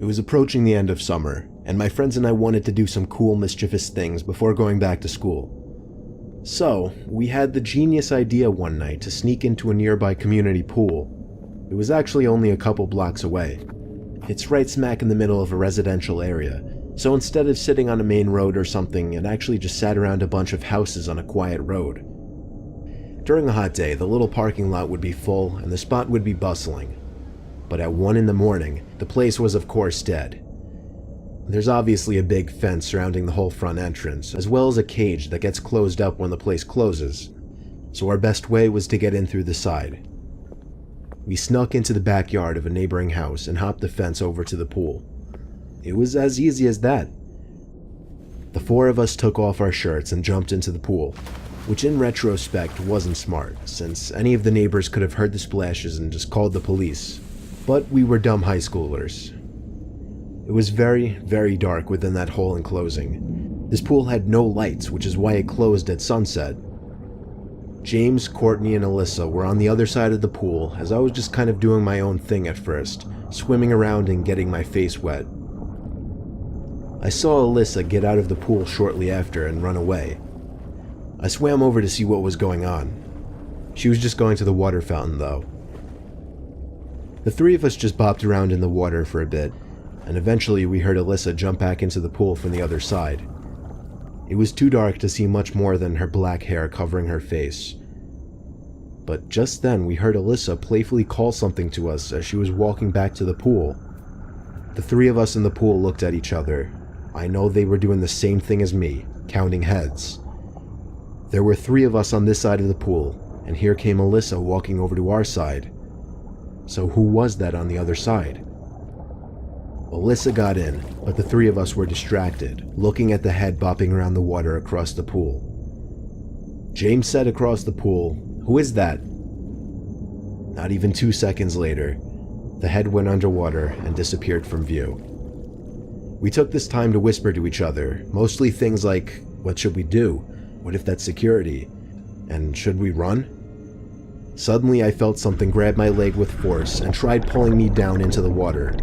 It was approaching the end of summer, and my friends and I wanted to do some cool, mischievous things before going back to school. So, we had the genius idea one night to sneak into a nearby community pool. It was actually only a couple blocks away. It's right smack in the middle of a residential area, so instead of sitting on a main road or something, it actually just sat around a bunch of houses on a quiet road. During a hot day, the little parking lot would be full and the spot would be bustling. But at 1 in the morning, the place was of course dead. There's obviously a big fence surrounding the whole front entrance, as well as a cage that gets closed up when the place closes, so our best way was to get in through the side. We snuck into the backyard of a neighboring house and hopped the fence over to the pool. It was as easy as that. The 4 of us took off our shirts and jumped into the pool, which in retrospect wasn't smart, since any of the neighbors could have heard the splashes and just called the police. But we were dumb high schoolers. It was very, very dark within that whole enclosing. This pool had no lights, which is why it closed at sunset. James, Courtney, and Alyssa were on the other side of the pool, as I was just kind of doing my own thing at first, swimming around and getting my face wet. I saw Alyssa get out of the pool shortly after and run away. I swam over to see what was going on. She was just going to the water fountain, though. The 3 of us just bopped around in the water for a bit, and eventually we heard Alyssa jump back into the pool from the other side. It was too dark to see much more than her black hair covering her face. But just then we heard Alyssa playfully call something to us as she was walking back to the pool. The 3 of us in the pool looked at each other. I know they were doing the same thing as me, counting heads. There were 3 of us on this side of the pool, and here came Alyssa walking over to our side. So who was that on the other side? Alyssa got in, but the 3 of us were distracted, looking at the head bopping around the water across the pool. James said across the pool, "Who is that?" Not even 2 seconds later, the head went underwater and disappeared from view. We took this time to whisper to each other, mostly things like, what should we do? What if that's security? And should we run? Suddenly I felt something grab my leg with force and tried pulling me down into the water.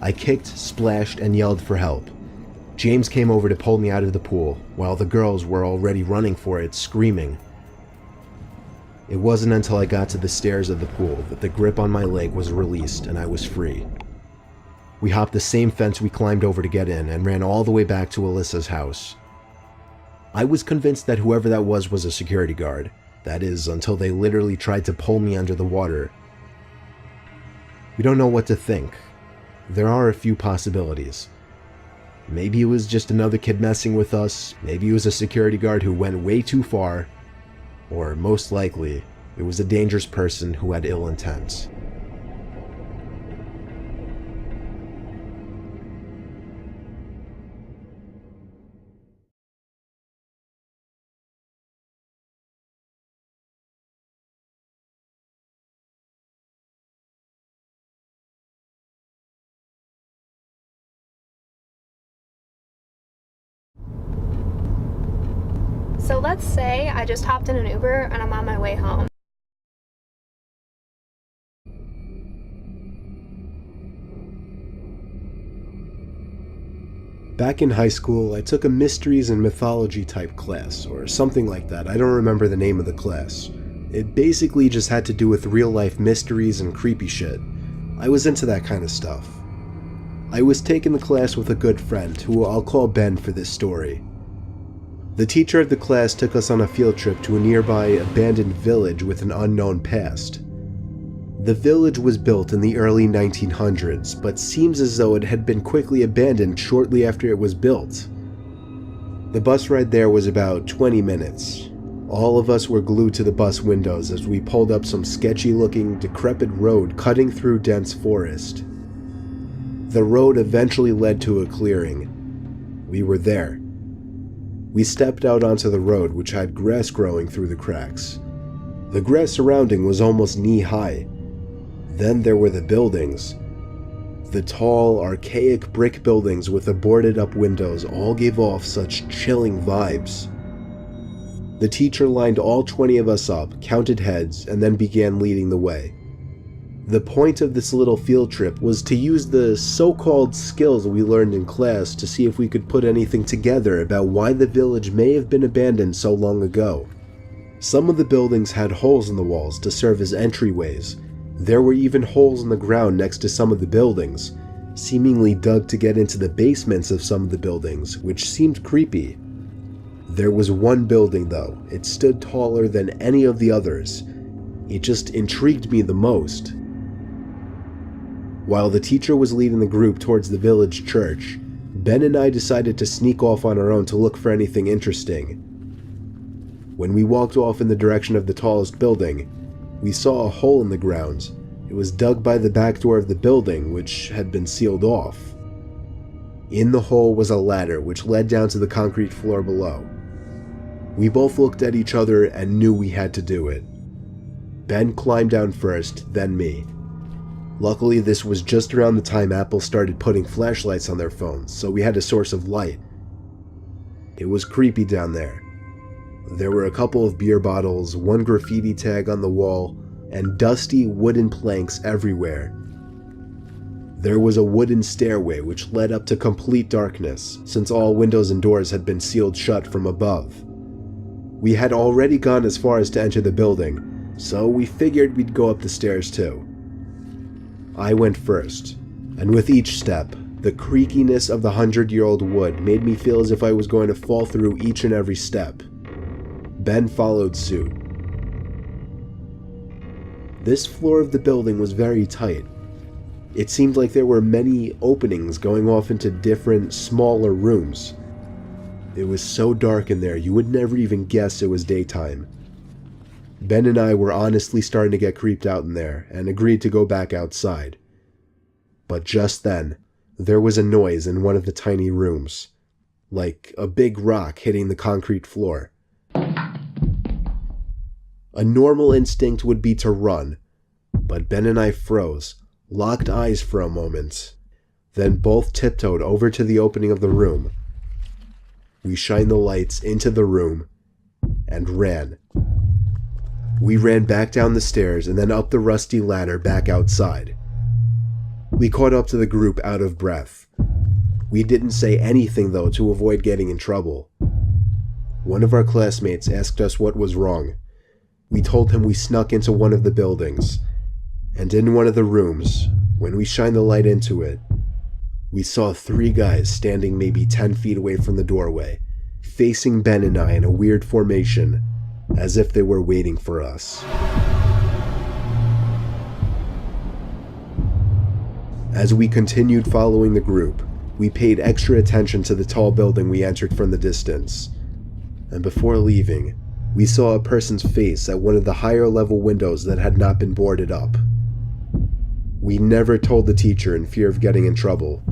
I kicked, splashed, and yelled for help. James came over to pull me out of the pool, while the girls were already running for it, screaming. It wasn't until I got to the stairs of the pool that the grip on my leg was released and I was free. We hopped the same fence we climbed over to get in and ran all the way back to Alyssa's house. I was convinced that whoever that was a security guard. That is, until they literally tried to pull me under the water. We don't know what to think. There are a few possibilities. Maybe it was just another kid messing with us, maybe it was a security guard who went way too far, or most likely, it was a dangerous person who had ill intent. So let's say I just hopped in an Uber and I'm on my way home. Back in high school, I took a mysteries and mythology type class, or something like that. I don't remember the name of the class. It basically just had to do with real life mysteries and creepy shit. I was into that kind of stuff. I was taking the class with a good friend, who I'll call Ben for this story. The teacher of the class took us on a field trip to a nearby abandoned village with an unknown past. The village was built in the early 1900s, but seems as though it had been quickly abandoned shortly after it was built. The bus ride there was about 20 minutes. All of us were glued to the bus windows as we pulled up some sketchy-looking, decrepit road cutting through dense forest. The road eventually led to a clearing. We were there. We stepped out onto the road, which had grass growing through the cracks. The grass surrounding was almost knee-high. Then there were the buildings. The tall, archaic brick buildings with the boarded-up windows all gave off such chilling vibes. The teacher lined all 20 of us up, counted heads, and then began leading the way. The point of this little field trip was to use the so-called skills we learned in class to see if we could put anything together about why the village may have been abandoned so long ago. Some of the buildings had holes in the walls to serve as entryways. There were even holes in the ground next to some of the buildings, seemingly dug to get into the basements of some of the buildings, which seemed creepy. There was one building though. It stood taller than any of the others. It just intrigued me the most. While the teacher was leading the group towards the village church, Ben and I decided to sneak off on our own to look for anything interesting. When we walked off in the direction of the tallest building, we saw a hole in the ground. It was dug by the back door of the building, which had been sealed off. In the hole was a ladder which led down to the concrete floor below. We both looked at each other and knew we had to do it. Ben climbed down first, then me. Luckily, this was just around the time Apple started putting flashlights on their phones, so we had a source of light. It was creepy down there. There were a couple of beer bottles, one graffiti tag on the wall, and dusty wooden planks everywhere. There was a wooden stairway which led up to complete darkness, since all windows and doors had been sealed shut from above. We had already gone as far as to enter the building, so we figured we'd go up the stairs too. I went first, and with each step, the creakiness of the 100-year-old wood made me feel as if I was going to fall through each and every step. Ben followed suit. This floor of the building was very tight. It seemed like there were many openings going off into different, smaller rooms. It was so dark in there you would never even guess it was daytime. Ben and I were honestly starting to get creeped out in there and agreed to go back outside. But just then, there was a noise in one of the tiny rooms, like a big rock hitting the concrete floor. A normal instinct would be to run, but Ben and I froze, locked eyes for a moment, then both tiptoed over to the opening of the room. We shined the lights into the room and ran. We ran back down the stairs and then up the rusty ladder back outside. We caught up to the group out of breath. We didn't say anything though to avoid getting in trouble. One of our classmates asked us what was wrong. We told him we snuck into one of the buildings, and in one of the rooms, when we shined the light into it, we saw 3 guys standing maybe 10 feet away from the doorway, facing Ben and I in a weird formation, as if they were waiting for us. As we continued following the group, we paid extra attention to the tall building we entered from the distance, and before leaving, we saw a person's face at one of the higher level windows that had not been boarded up. We never told the teacher in fear of getting in trouble.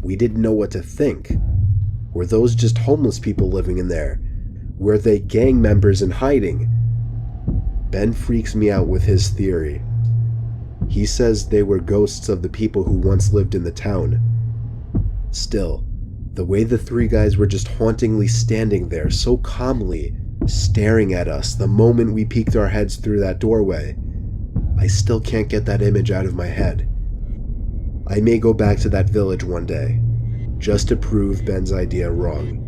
We didn't know what to think. Were those just homeless people living in there? Were they gang members in hiding? Ben freaks me out with his theory. He says they were ghosts of the people who once lived in the town. Still, the way the 3 guys were just hauntingly standing there so calmly, staring at us the moment we peeked our heads through that doorway, I still can't get that image out of my head. I may go back to that village one day, just to prove Ben's idea wrong.